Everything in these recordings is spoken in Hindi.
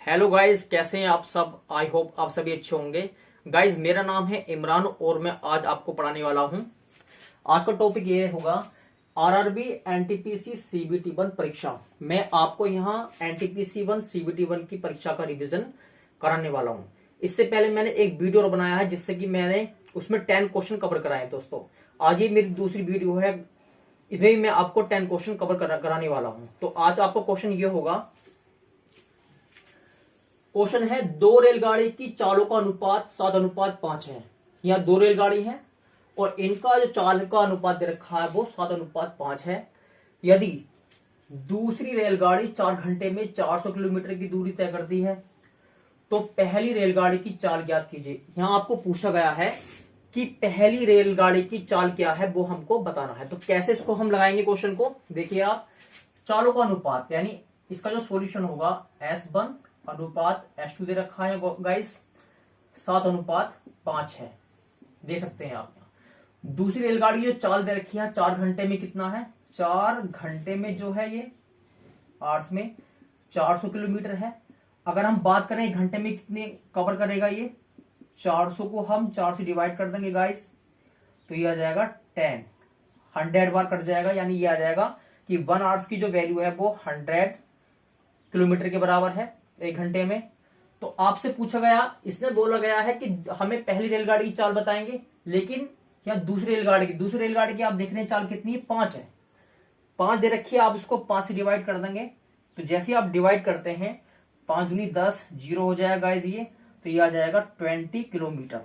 हेलो गाइस, कैसे हैं आप सब। आई होप आप सभी अच्छे होंगे। गाइस, मेरा नाम है इमरान और मैं आज आपको पढ़ाने वाला हूं। आज का टॉपिक ये होगा आरआरबी एनटीपीसी सीबीटी 1 परीक्षा। मैं आपको यहां एनटीपीसी 1 सीबीटी 1 की परीक्षा का रिवीजन कराने वाला हूं। इससे पहले मैंने एक वीडियो बनाया है जिससे कि मैंने उसमें 10 क्वेश्चन कवर कराए दोस्तों। आज ये मेरी दूसरी वीडियो है, इसमें भी मैं आपको 10 क्वेश्चन कवर कराने वाला हूं। तो आज आपका क्वेश्चन ये होगा, क्वेश्चन है दो रेलगाड़ी की चालों का अनुपात 7:5 है। यहाँ दो रेलगाड़ी है और इनका जो चाल का अनुपात दे रखा है वो 7:5 है। यदि दूसरी रेलगाड़ी 4 घंटे में 400 किलोमीटर की दूरी तय करती है तो पहली रेलगाड़ी की चाल ज्ञात कीजिए। यहाँ आपको पूछा गया है कि पहली रेलगाड़ी की चाल क्या है, वो हमको बताना है। तो कैसे इसको हम लगाएंगे क्वेश्चन को, देखिए आप। चालों का अनुपात यानी इसका जो सॉल्यूशन होगा S1 अनुपात S2 दे रखा है गाइस, 7:5 है, दे सकते हैं आप। दूसरी रेलगाड़ी जो चाल दे रखी है 4 घंटे में कितना है, 4 घंटे में जो है ये आवर्स में 400 किलोमीटर है। अगर हम बात करें एक घंटे में कितने कवर करेगा ये, 400 को हम 4 से डिवाइड कर देंगे गाइस, तो ये आ जाएगा 10, 100 बार कट जाएगा। यानी ये आ जाएगा कि 1 आवर्स की जो वैल्यू है वो 100 किलोमीटर के बराबर है एक घंटे में। तो आपसे पूछा गया, इसने बोला गया है कि हमें पहली रेलगाड़ी की चाल बताएंगे, लेकिन या दूसरी रेलगाड़ी की आप देख रहे हैं चाल कितनी है, 5 है। 5 दे रखी है, आप इसको 5 से डिवाइड कर देंगे। तो जैसे आप डिवाइड करते हैं 5 दूनी 10, 0 हो जाएगा गाइस ये, तो ये आ जाएगा 20 किलोमीटर।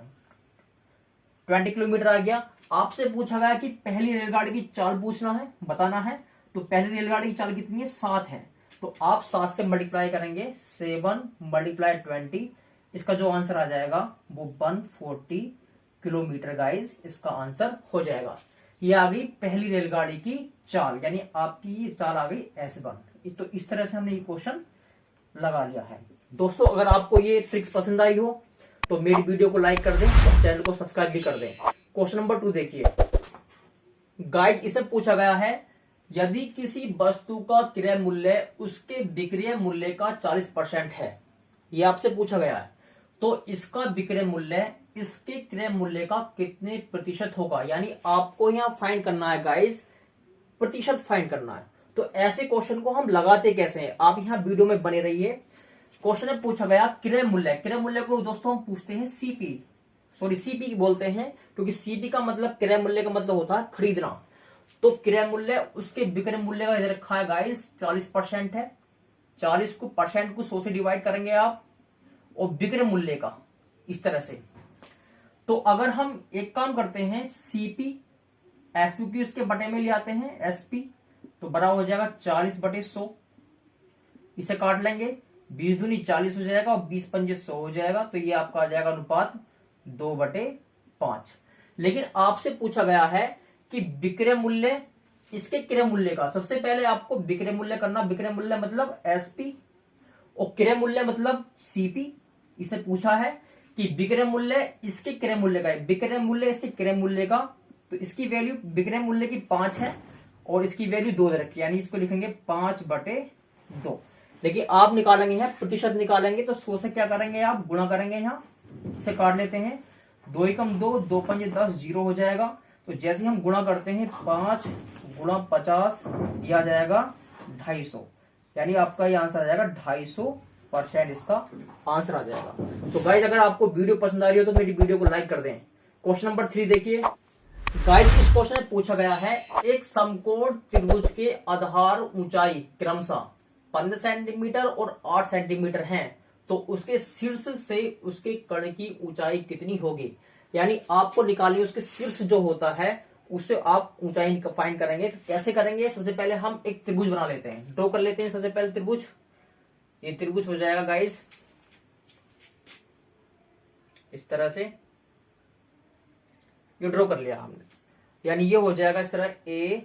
20 किलोमीटर आ गया। आपसे पूछा गया कि पहली रेलगाड़ी की चाल पूछना है, बताना है। तो पहली रेलगाड़ी की चाल कितनी है, 7 है। तो आप 7 से मल्टीप्लाई करेंगे, 7 मल्टीप्लाई 20, इसका जो आंसर आ जाएगा वो 140 किलोमीटर गाइस, इसका आंसर हो जाएगा। ये आ गई पहली रेलगाड़ी की चाल, यानी आपकी ये चाल आ गई S1। तो इस तरह से हमने ये क्वेश्चन लगा लिया है दोस्तों। अगर आपको ये ट्रिक्स पसंद आई हो तो मेरी वीडियो को लाइक कर दें और चैनल को सब्सक्राइब भी कर दें। क्वेश्चन नंबर 2 देखिए गाइड, इसमें पूछा गया है यदि किसी वस्तु का क्रय मूल्य उसके विक्रय मूल्य का 40% है, ये आपसे पूछा गया है, तो इसका विक्रय मूल्य इसके क्रय मूल्य का कितने प्रतिशत होगा। यानी आपको यहां फाइंड करना है गाइस, प्रतिशत फाइंड करना है। तो ऐसे क्वेश्चन को हम लगाते कैसे हैं, आप यहां वीडियो में बने रहिए। क्वेश्चन में पूछा गया क्रय मूल्य को दोस्तों हम पूछते हैं सीपी बोलते हैं, क्योंकि सीपी का मतलब क्रय मूल्य का मतलब होता है खरीदना। तो क्रय मूल्य उसके विक्रय मूल्य का इधर रखा है गाइस 40% है। 40 को परसेंट को 100 से डिवाइड करेंगे आप, और विक्रय मूल्य का इस तरह से। तो अगर हम एक काम करते हैं, सीपी S2 की उसके बटे में ले आते हैं एसपी, तो बराबर हो जाएगा 40/100। इसे काट लेंगे, 20 दूनी 40 हो जाएगा और 20 पंजे 100 हो जाएगा। तो ये आपका आ जाएगा अनुपात 2/5। लेकिन आपसे पूछा गया है कि विक्रय मूल्य इसके क्रय मूल्य का, सबसे पहले आपको विक्रय मूल्य करना। विक्रय मूल्य मतलब एसपी और क्रय मूल्य मतलब सीपी। इसे पूछा है कि विक्रय मूल्य इसके क्रय मूल्य का है, विक्रय मूल्य इसके क्रय मूल्य का, तो इसकी वैल्यू विक्रय मूल्य की 5 है और इसकी वैल्यू 2 दे रखी है, यानी इसको लिखेंगे 5/2। लेकिन आप निकालेंगे यहाँ प्रतिशत निकालेंगे, तो 100 से क्या करेंगे आप गुणा करेंगे, यहाँ इसे काट लेते हैं, 2 एकम 2, 2 पंजे 10, 0 हो जाएगा। तो जैसे हम गुणा करते हैं 5 गुणा 50, यह आ जाएगा 250, यानी आपका ये आंसर आ जाएगा 250%, इसका आंसर आ जाएगा। तो गाइज, अगर आपको वीडियो पसंद आ रही हो तो मेरी वीडियो को लाइक कर दें। क्वेश्चन नंबर 3 देखिए गाइज, इस क्वेश्चन में पूछा गया है एक समकोण त्रिभुज के आधार ऊंचाई क्रमशः 15 सेंटीमीटर और 8 सेंटीमीटर है, तो उसके शीर्ष से उसके कर्ण की ऊंचाई कितनी होगी। यानी आपको निकालनी, उसके शीर्ष जो होता है उससे आप ऊंचाई फाइंड करेंगे। तो कैसे करेंगे, सबसे पहले हम एक त्रिभुज बना लेते हैं, ड्रॉ कर लेते हैं। सबसे पहले त्रिभुज, ये त्रिभुज हो जाएगा गाइस इस तरह से, ये ड्रॉ कर लिया हमने, यानी ये हो जाएगा इस तरह ए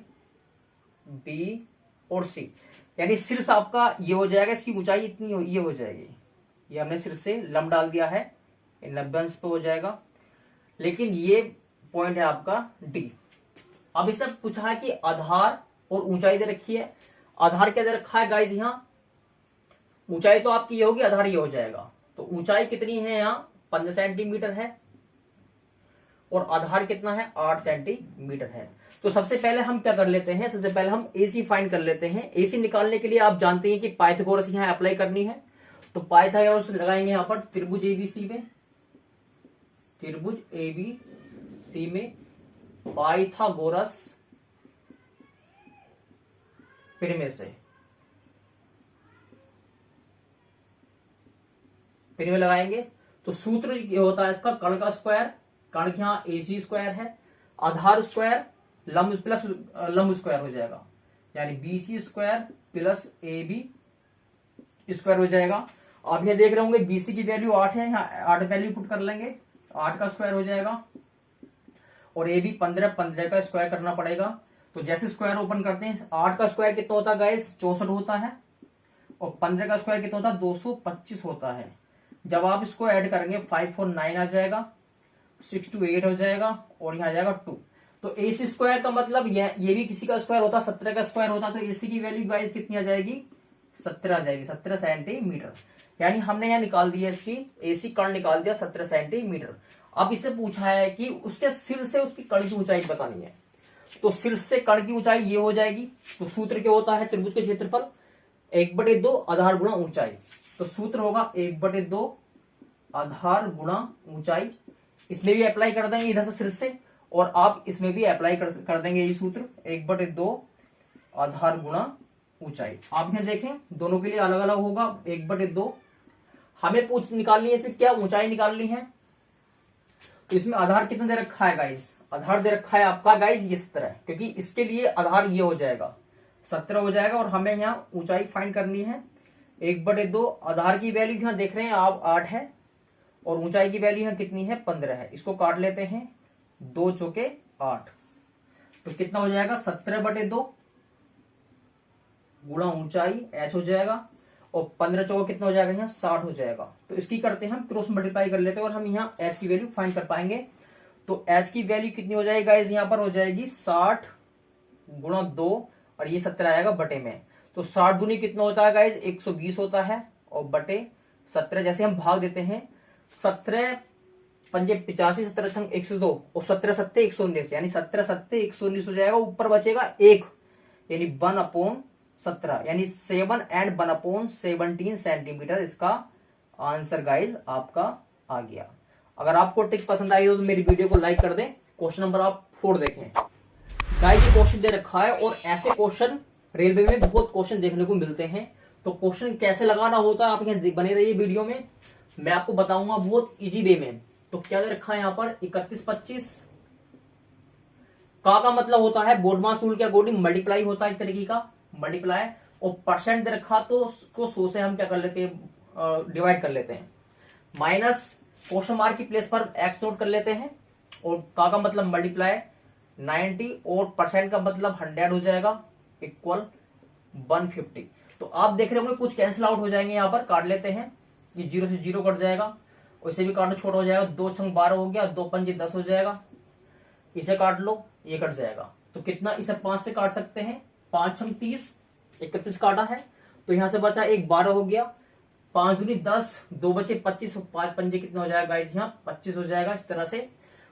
बी और सी, यानी शीर्ष आपका ये हो जाएगा, इसकी ऊंचाई इतनी ये हो जाएगी। ये हमने शीर्ष से लंब डाल दिया है, 90 अंश पे हो जाएगा। लेकिन ये पॉइंट है आपका डी। अब इसने पूछा है कि आधार और ऊंचाई दे रखी है। आधार क्या दे रखा है गाइस, यहाँ ऊंचाई तो आपकी ये होगी, आधार ये हो जाएगा। तो ऊंचाई कितनी है यहाँ 15 सेंटीमीटर है और आधार कितना है 8 सेंटीमीटर है। तो सबसे पहले हम क्या कर लेते हैं, सबसे पहले हम एसी फाइंड कर लेते हैं। एसी निकालने के लिए आप जानते हैं कि पाइथागोरस यहाँ अप्लाई करनी है। तो पाइथागोरस लगाएंगे यहाँ पर त्रिभुज एबीसी में, त्रिभुज एबीसी में पाइथागोरस प्रमेय से प्रमेय लगाएंगे। तो सूत्र ये होता है इसका, कर्ण का स्क्वायर, कर्ण यहाँ एसी स्क्वायर है, आधार स्क्वायर लंब प्लस लंब स्क्वायर हो जाएगा, यानी BC square plus A B square हो जाएगा। आप ये देख रहे होंगे बीसी की वैल्यू 8 है, यहाँ 8 वैल्यू पुट कर लेंगे, 8 का स्क्वायर हो जाएगा और ए बी 15, 15 का स्क्वायर करना पड़ेगा। तो जैसे स्क्वायर ओपन करते हैं, 8 का स्क्वायर कितना होता है गाइस 64 होता है और 15 का स्क्वायर कितना होता है 225 होता है। जब आप इसको ऐड करेंगे 5 4 9 आ जाएगा, 6 2 8 हो जाएगा और यहाँ आ जाएगा 2। तो एसी स्क्वायर का मतलब ये भी किसी का स्क्वायर होता, 17 का स्क्वायर होता। तो एसी की वैल्यू गाइस कितनी आ जाएगी 17 आ जाएगी, 17 सेंटीमीटर। यानी हमने यहाँ निकाल दिया इसकी एसी कर्ण निकाल दिया 17 सेंटीमीटर। अब इससे पूछा है कि उसके सिर से उसकी कर्ण की ऊंचाई बतानी है। तो सिर से कर्ण की ऊंचाई ये हो जाएगी। तो सूत्र क्या होता है, त्रिभुज के क्षेत्रफल 1/2 आधार गुणा ऊंचाई। तो सूत्र होगा 1/2 आधार गुणा ऊंचाई। इसमें भी अप्लाई कर देंगे इधर से सिर से, और आप इसमें भी अप्लाई कर देंगे ये सूत्र 1/2 आधार गुणा ऊंचाई। आप यहाँ देखें दोनों के लिए अलग अलग होगा 1/2। हमें पूछ निकालनी है सिर्फ क्या, ऊंचाई निकालनी है। तो इसमें आधार कितना दे रखा है गाइस, आधार दे रखा है आपका गाइस ये 17, क्योंकि इसके लिए आधार ये हो जाएगा 17 हो जाएगा और हमें यहाँ ऊंचाई फाइंड करनी है 1/2। आधार की वैल्यू यहाँ देख रहे हैं आप 8 है और ऊंचाई की वैल्यू यहाँ कितनी है 15 है। इसको काट लेते हैं, 2 चौके 8, तो कितना हो जाएगा 17/2 गुणा ऊंचाई h हो जाएगा और 15 चौका कितना हो जाएगा यहाँ 60 हो जाएगा। तो इसकी करते हैं हम क्रॉस मल्टीप्लाई कर लेते हैं और हम यहाँ h की वैल्यू फाइंड कर पाएंगे। तो h की वैल्यू कितनी हो जाएगी गाइस, यहाँ पर हो जाएगी 60 गुणा 2 और ये 17 आएगा बटे में। तो 60 दूनी कितना होता है गाइस 120 होता है और बटे 17 जैसे हम भाग देते हैं 17 पंजे 85, 17 छंग 102 और 17 सत्ते 119, यानी 17 सत्ते 119 हो जाएगा। ऊपर बचेगा 1 यानी 1/17 यानी 7 एंड 1/17 सेंटीमीटर इसका आंसर गाइज आपका आ गया। अगर आपको टिप्स पसंद आई हो तो मेरी वीडियो को लाइक कर दें। क्वेश्चन नंबर आप 4 देखें गाइज, ये क्वेश्चन दे रखा है और ऐसे क्वेश्चन रेलवे में बहुत क्वेश्चन देखने को मिलते हैं। तो क्वेश्चन कैसे लगाना होता है आप यहाँ बने रहिए वीडियो में, मैं आपको बताऊंगा बहुत इजी वे में। तो क्या दे रखा है यहाँ पर 31 25 का मतलब होता है बोर्ड मास रूल के अकॉर्डिंग मल्टीप्लाई होता है एक तरीके का मल्टीप्लाई, और परसेंट दे रखा तो उसको 100 से हम क्या कर लेते हैं डिवाइड कर लेते हैं, माइनस क्वेश्चन मार्क की प्लेस पर एक्स नोट कर लेते हैं और का मतलब मल्टीप्लाई 90 और परसेंट का मतलब 100 हो जाएगा इक्वल 150। तो आप देख रहे होंगे कुछ कैंसिल आउट हो जाएंगे, यहाँ पर काट लेते हैं, ये 0 से 0 कट जाएगा, उसे भी काटना छोटा हो जाएगा, 2 छंग 12 हो गया, 2 पंजे 10 हो जाएगा, इसे काट लो ये कट जाएगा। तो कितना, इसे 5 से काट सकते हैं, 5 छंग 30, 31 काटा है तो यहां से बचा 1 12 हो गया, 5 दूनी 10, 2 बचे 25, 5 पंजे कितना हो जाएगा गाइस यहाँ 25 हो जाएगा इस तरह से,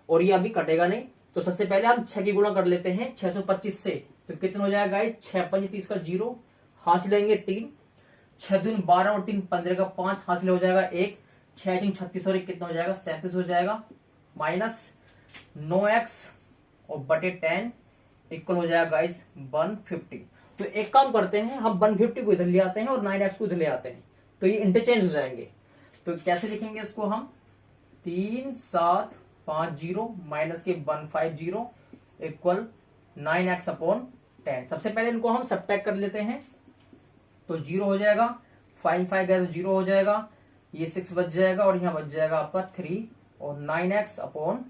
और ये अभी कटेगा नहीं। तो सबसे पहले हम 6 की गुणा कर लेते हैं 625 से, तो कितना हो जाएगा गाइस 6 पंजे 30 का 0, हासिल लेंगे 3, 6 दूनी 12 और 3 15 का 5, हासिल हो जाएगा 1, 6 छंग 36 और 1 कितना हो जाएगा 37 हो जाएगा, माइनस 9x और बटे 10 इक्वल हो जाएगा गाइस 150। तो एक काम करते हैं हम 150 को इधर ले आते हैं और 9x को इधर ले आते हैं, तो ये इंटरचेंज हो जाएंगे। तो कैसे लिखेंगे इसको हम 3750 माइनस के 150 इक्वल 9x अपॉन 10। सबसे पहले इनको हम सब्ट्रैक्ट कर लेते हैं, तो 0 हो जाएगा, 5 गए तो 0 हो जाएगा, ये 6 बच जाएगा और यहाँ बच जाएगा आपका 3 और 9x अपॉन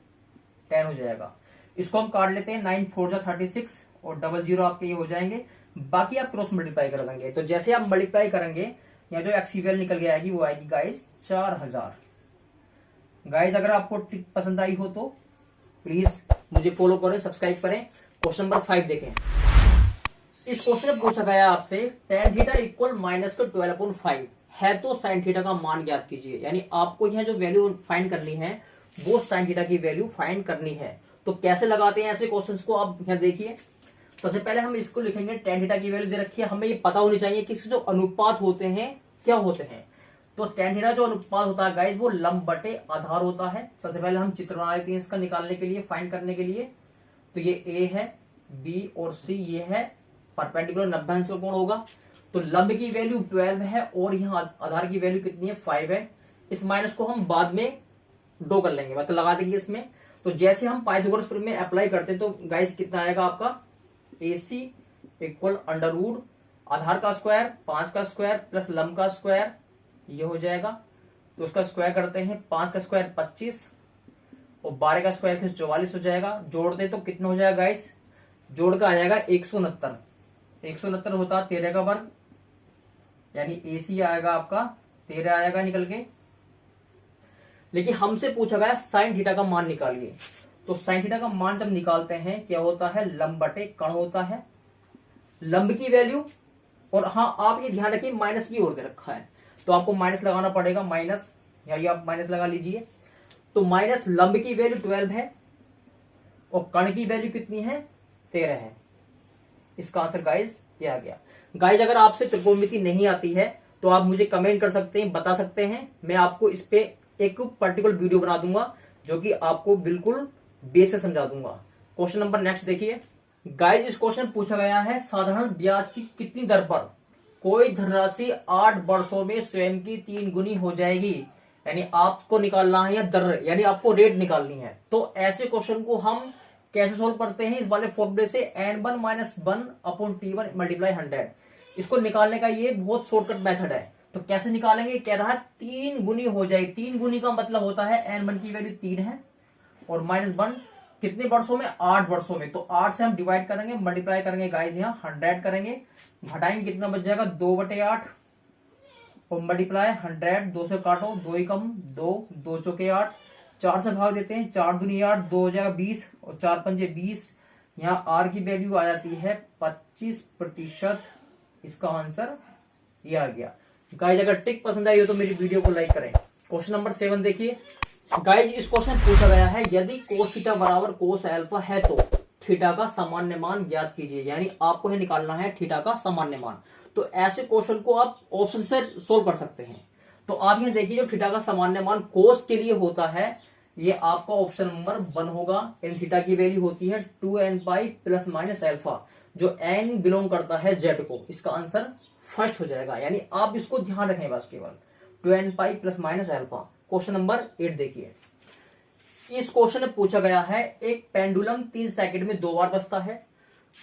10 हो जाएगा। इसको हम काट लेते हैं, 9 4 जा 36 और 00 आपके ये हो जाएंगे, बाकी आप क्रॉस मल्टीप्लाई कर देंगे। तो जैसे आप मल्टीप्लाई करेंगे यहाँ जो एक्सीवेल निकल के आएगी वो आएगी गाइस 4000। गाइस अगर आपको ट्रिक पसंद आई हो तो प्लीज मुझे फॉलो करें, सब्सक्राइब करें। क्वेश्चन नंबर 5 देखें। इस क्वेश्चन में पूछा गया आपसे tan थीटा इक्वल -12/5 है तो साइन थीटा का मान ज्ञात कीजिए। यानी आपको यहाँ जो वैल्यू फाइंड करनी है वो साइन थीटा की वैल्यू फाइंड करनी है। तो कैसे लगाते हैं ऐसे क्वेश्चंस को, आप यहाँ देखिए। सबसे पहले हम इसको लिखेंगे, टेन थीटा की वैल्यू दे रखी है, हमें ये पता होनी चाहिए कि इसके जो अनुपात होते हैं क्या होते हैं। तो टेन थीटा जो अनुपात होता है गाइस वो लंब बटे आधार होता है। सबसे पहले हम चित्र बना लेते हैं इसका निकालने के लिए, फाइंड करने के लिए। तो ये ए है, बी और सी ये है परपेंडिकुलर 90 अंश का कोण होगा। तो लंब की वैल्यू 12 है और यहाँ आधार की वैल्यू कितनी है 5 है। इस माइनस को हम बाद में डो कर लेंगे, मतलब लगा देंगे इसमें। तो जैसे हम पाइथागोरस थ्योरम में अप्लाई करते हैं तो गाइस कितना आएगा आपका, AC इक्वल अंडर रूट आधार का स्क्वायर 5 का स्क्वायर प्लस लंब का स्क्वायर, ये हो जाएगा। तो उसका स्क्वायर करते हैं, 5 का स्क्वायर 25 और 12 का स्क्वायर फिर 44 हो जाएगा। जोड़ दे तो कितना हो जाएगा गाइस, जोड़ का आ जाएगा 169। 169 होता 13 का वर्ग, यानी AC आएगा आपका 13 आएगा निकल के। लेकिन हमसे पूछा गया साइन थीटा का मान निकालिए। तो साइन थीटा का मान जब निकालते हैं क्या होता है, लंब बटे कण होता है। लंब की वैल्यू, और हाँ आप ये ध्यान रखिए माइनस भी और दे रखा है तो आपको माइनस लगाना पड़ेगा, माइनस, यही आप माइनस लगा लीजिए। तो माइनस लंब की वैल्यू 12 है और कण की वैल्यू कितनी है 13 है। इसका आंसर गाइस ये आ गया। गाइस अगर आपसे त्रिकोणमिति नहीं आती है तो आप मुझे कमेंट कर सकते हैं, बता सकते हैं, मैं आपको इस पे एक पर्टिकुलर वीडियो बना दूंगा जो कि आपको बिल्कुल बेस से समझा दूंगा। क्वेश्चन नंबर नेक्स्ट देखिए गाइस। इस क्वेश्चन पूछा गया है साधारण ब्याज की कितनी दर पर कोई धनराशि 8 वर्षों में स्वयं की 3 गुनी हो जाएगी। यानी आपको निकालना है या दर, यानी आपको रेट निकालनी है। तो ऐसे क्वेश्चन को हम कैसे सोल्व करते हैं, इस वाले फॉर्मूले से n1 - 1 अपॉन t1 मल्टीप्लाई 100। इसको निकालने का ये बहुत शॉर्टकट मेथड है। तो कैसे निकालेंगे, कह रहा है 3 गुनी हो जाएगी। 3 गुनी का मतलब होता है n1 की वैल्यू 3 है और -1 कितने वर्षों में, 8 वर्षों में। तो 8 से हम डिवाइड करेंगे, मल्टीप्लाई करेंगे गाइस, यहाँ 100 करेंगे, घटाएंगे कितना बच जाएगा 2/8 और मल्टीप्लाई 100, 2 से काटो, 2 ही कम 2, 2 चौके 8, 4 से भाग देते हैं, 4 दूनी 8, 2 हो जाएगा 20 और 4 पंजे 20। यहाँ R की वैल्यू आ जाती है 25%। इसका आंसर ये आ गया। गाइस अगर टिक पसंद आई हो तो मेरी वीडियो को लाइक करें। क्वेश्चन नंबर 7 देखिए गाइस। इस क्वेश्चन पूछा गया है यदि कोस थीटा बराबर कोस अल्फा है तो थीटा का सामान्य मान ज्ञात कीजिए। यानी आपको है निकालना है थीटा का सामान्य मान। तो ऐसे क्वेश्चन को आप ऑप्शन से सोल्व कर सकते हैं। तो आप यहाँ देखिए जो थीटा का सामान्य मान कोस के लिए होता है ये आपका ऑप्शन नंबर 1 होगा। इन थीटा की वैल्यू होती है 2n pi plus minus alpha, जो n बिलोंग करता है z को। इसका आंसर फर्स्ट हो जाएगा। यानी आप इसको ध्यान रखें बस, केवल 2n pi plus minus alpha. Question number 8 देखिए। इस क्वेश्चन में पूछा गया है एक पेंडुलम 3 सेकंड में 2 बार बजता है,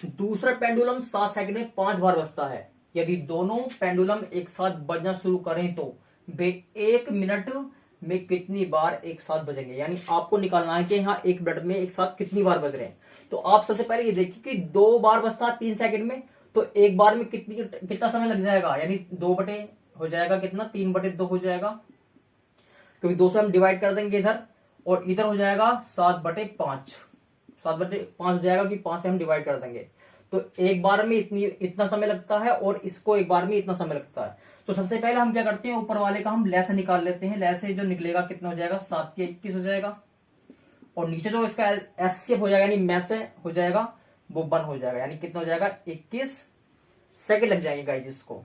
दूसरा पेंडुलम 7 सेकंड में 5 बार बजता है। यदि दोनों पेंडुलम एक साथ बजना शुरू करें तो वे 1 मिनट में कितनी बार एक साथ बजेंगे। यानी आपको निकालना है कि यहाँ 1 मिनट में एक साथ कितनी बार बज रहे हैं। तो आप सबसे पहले ये देखिए कि 2 बार बजता है 3 सेकंड में, तो एक बार में कितना समय लग जाएगा, यानी 2 बटे हो जाएगा कितना, 3/2 हो जाएगा, क्योंकि 2 से हम डिवाइड कर देंगे इधर, और इधर हो जाएगा 7/5। 7/5 हो जाएगा कि 5 से हम डिवाइड कर देंगे। तो एक बार में इतना समय लगता है और इसको एक बार में इतना समय लगता है। तो सबसे पहले हम क्या करते हैं, ऊपर वाले का हम लैसे निकाल लेते हैं। लैसे जो निकलेगा कितना हो जाएगा, 7 के 21 हो जाएगा, और नीचे जो इसका एस हो जाएगा यानी मैसे हो जाएगा वो 1 हो जाएगा, यानी कितना हो जाएगा 21 सेकंड लग जाएंगे गाइस इसको।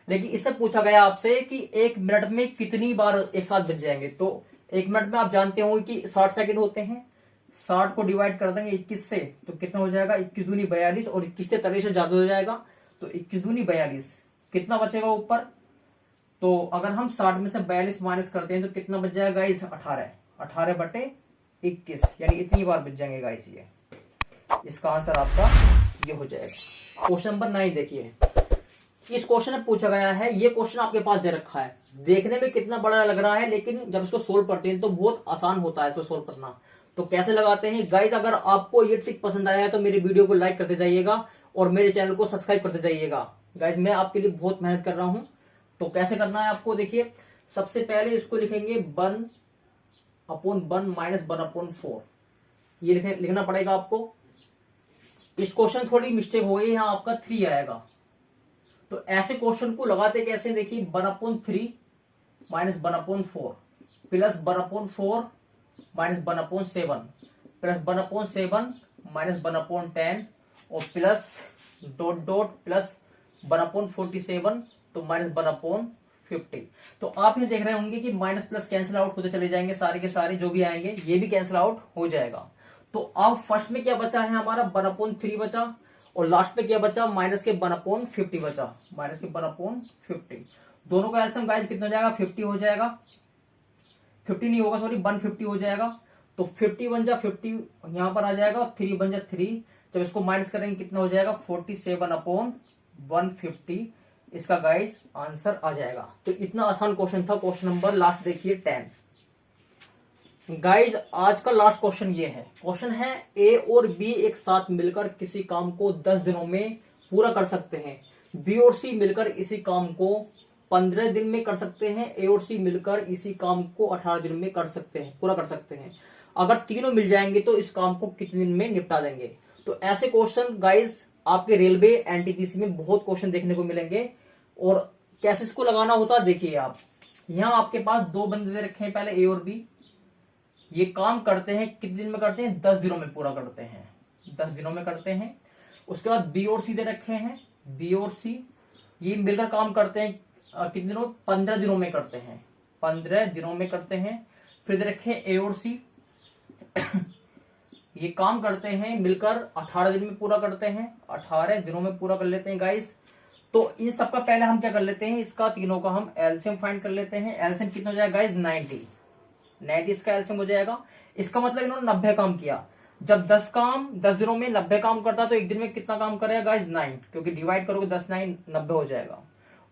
लेकिन इससे पूछा गया आपसे कि 1 मिनट में कितनी बार एक साथ बज जाएंगे। तो 1 मिनट में आप जानते होंगे कि 60 सेकंड होते हैं, 60 को डिवाइड कर देंगे 21 से तो कितना हो जाएगा, 21 दूनी 42, और 21 से 43 ज्यादा हो जाएगा, तो 21 दूनी 42, कितना बचेगा ऊपर। तो अगर हम 60 में से 42 माइनस करते हैं तो कितना बच जाएगा गाइस, 18/21, यानी इतनी बार बच जाएंगे गाइस ये। इसका आंसर आपका ये हो जाएगा। क्वेश्चन नंबर 9 देखिए। इस क्वेश्चन में पूछा गया है, ये क्वेश्चन आपके पास दे रखा है, देखने में कितना बड़ा लग रहा है लेकिन जब इसको सोल्व करते हैं तो बहुत आसान होता है इसको सोल्व करना। तो कैसे लगाते हैं गाइस, अगर आपको ये ट्रिक पसंद आया है तो मेरी वीडियो को लाइक करते जाइएगा और मेरे चैनल को सब्सक्राइब करते जाइएगा। गाइस मैं आपके लिए बहुत मेहनत कर रहा हूं। तो कैसे करना है आपको देखिए, सबसे पहले इसको लिखेंगे 1/1 माइनस 1/4, ये लिखना पड़ेगा आपको। इस क्वेश्चन थोड़ी मिस्टेक हो गई, यहाँ आपका 3 आएगा, तो तो ऐसे क्वेश्चन को लगाते कैसे, देखिए 1/3 minus 1/4 plus 1/4 minus 1/7 plus 1/7 minus 1/10 और प्लस डॉट डॉट प्लस 1/47 तो माइनस 1/50। तो आप ये देख रहे होंगे कि माइनस प्लस कैंसिल आउट होते चले जाएंगे, सारे के सारे जो भी आएंगे ये भी कैंसिल आउट हो जाएगा। तो अब फर्स्ट में क्या बचा है हमारा 1/3 बचा और लास्ट में क्या बचा माइनस के 1/50 बचा, माइनस के 1/50। दोनों का एलसीएम गाइस कितना हो जाएगा 50 हो जाएगा, 50 नहीं होगा सॉरी 150 हो जाएगा। तो 50 बन जा 50 यहां पर आ जाएगा और 3 बन जा 3, जब इसको माइनस करेंगे कितना हो जाएगा 47/150 इसका गाइस आंसर आ जाएगा। तो इतना आसान क्वेश्चन था। क्वेश्चन नंबर लास्ट देखिए 10। गाइज आज का लास्ट क्वेश्चन ये है, क्वेश्चन है ए और बी एक साथ मिलकर किसी काम को 10 दिनों में पूरा कर सकते हैं, बी और सी मिलकर इसी काम को 15 दिन में कर सकते हैं, ए और सी मिलकर इसी काम को 18 दिन में कर सकते हैं, पूरा कर सकते हैं। अगर तीनों मिल जाएंगे तो इस काम को कितने दिन में निपटा देंगे। तो ऐसे क्वेश्चन गाइज आपके रेलवे एनटीपीसी में बहुत क्वेश्चन देखने को मिलेंगे। और कैसे इसको लगाना होता है देखिए आप, यहां आपके पास दो बंदे दे रखे हैं पहले ए और बी, ये काम करते हैं कितने दिन में करते हैं 10 दिनों में पूरा करते हैं, 10 दिनों में करते हैं। उसके बाद बी और सी दे रखे हैं, बी और सी ये मिलकर काम करते हैं कितने दिनों 15 दिनों में करते हैं, 15 दिनों में करते हैं। फिर दे रखे ए और सी ये काम करते हैं मिलकर 18 दिन में पूरा करते हैं, 18 दिनों में पूरा कर लेते हैं गाइस। तो इन सबका पहले हम क्या कर लेते हैं, इसका तीनों का हम एलसीएम फाइंड कर लेते हैं। एलसीएम कितना हो जाएगा गाइस 90 इसका एलसीएम हो जाएगा। इसका मतलब इन्होंने 90 काम किया, जब 10 दिनों में 90 काम करता तो एक दिन में कितना काम करेगा गाइस 9, क्योंकि डिवाइड करोगे 10 9 90 हो जाएगा।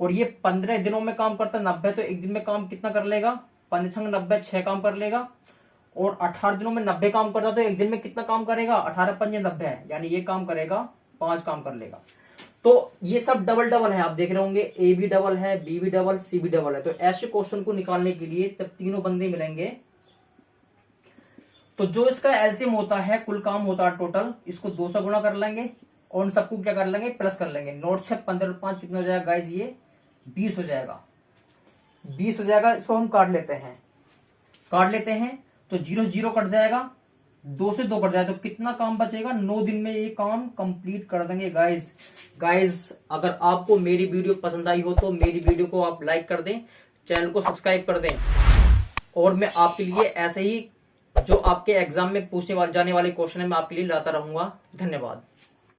और ये 15 दिनों में काम करता 90 तो एक दिन में काम कितना कर लेगा 5 6 90 6 काम कर लेगा। और 18 दिनों में 90 काम करता तो एक दिन में कितना काम करेगा 18 5 90 यानी ये काम करेगा 5 काम कर लेगा। तो ये सब डबल डबल है, आप देख रहे होंगे ए भी डबल है, बी भी डबल, सी भी डबल है। तो ऐसे क्वेश्चन को निकालने के लिए तब तीनों बंदे मिलेंगे तो जो इसका एलसीएम होता है कुल काम होता है टोटल, इसको 2 से गुणा कर लेंगे और उन सबको क्या कर लेंगे प्लस कर लेंगे। 9 6 15 और 5 कितना हो जाएगा गाइस ये 20 हो जाएगा, 20 हो जाएगा। इसको हम काट लेते हैं तो 0 0 कट जाएगा, 2 से 2 कट जाए तो कितना काम बचेगा 9 दिन में ये काम कंप्लीट कर देंगे गाइस। अगर आपको मेरी वीडियो पसंद आई हो तो मेरी वीडियो को आप लाइक कर दें, चैनल को सब्सक्राइब कर दें और मैं आपके लिए ऐसे ही जो आपके एग्जाम में पूछने जाने वाले क्वेश्चन है मैं आपके लिए लाता रहूंगा। धन्यवाद।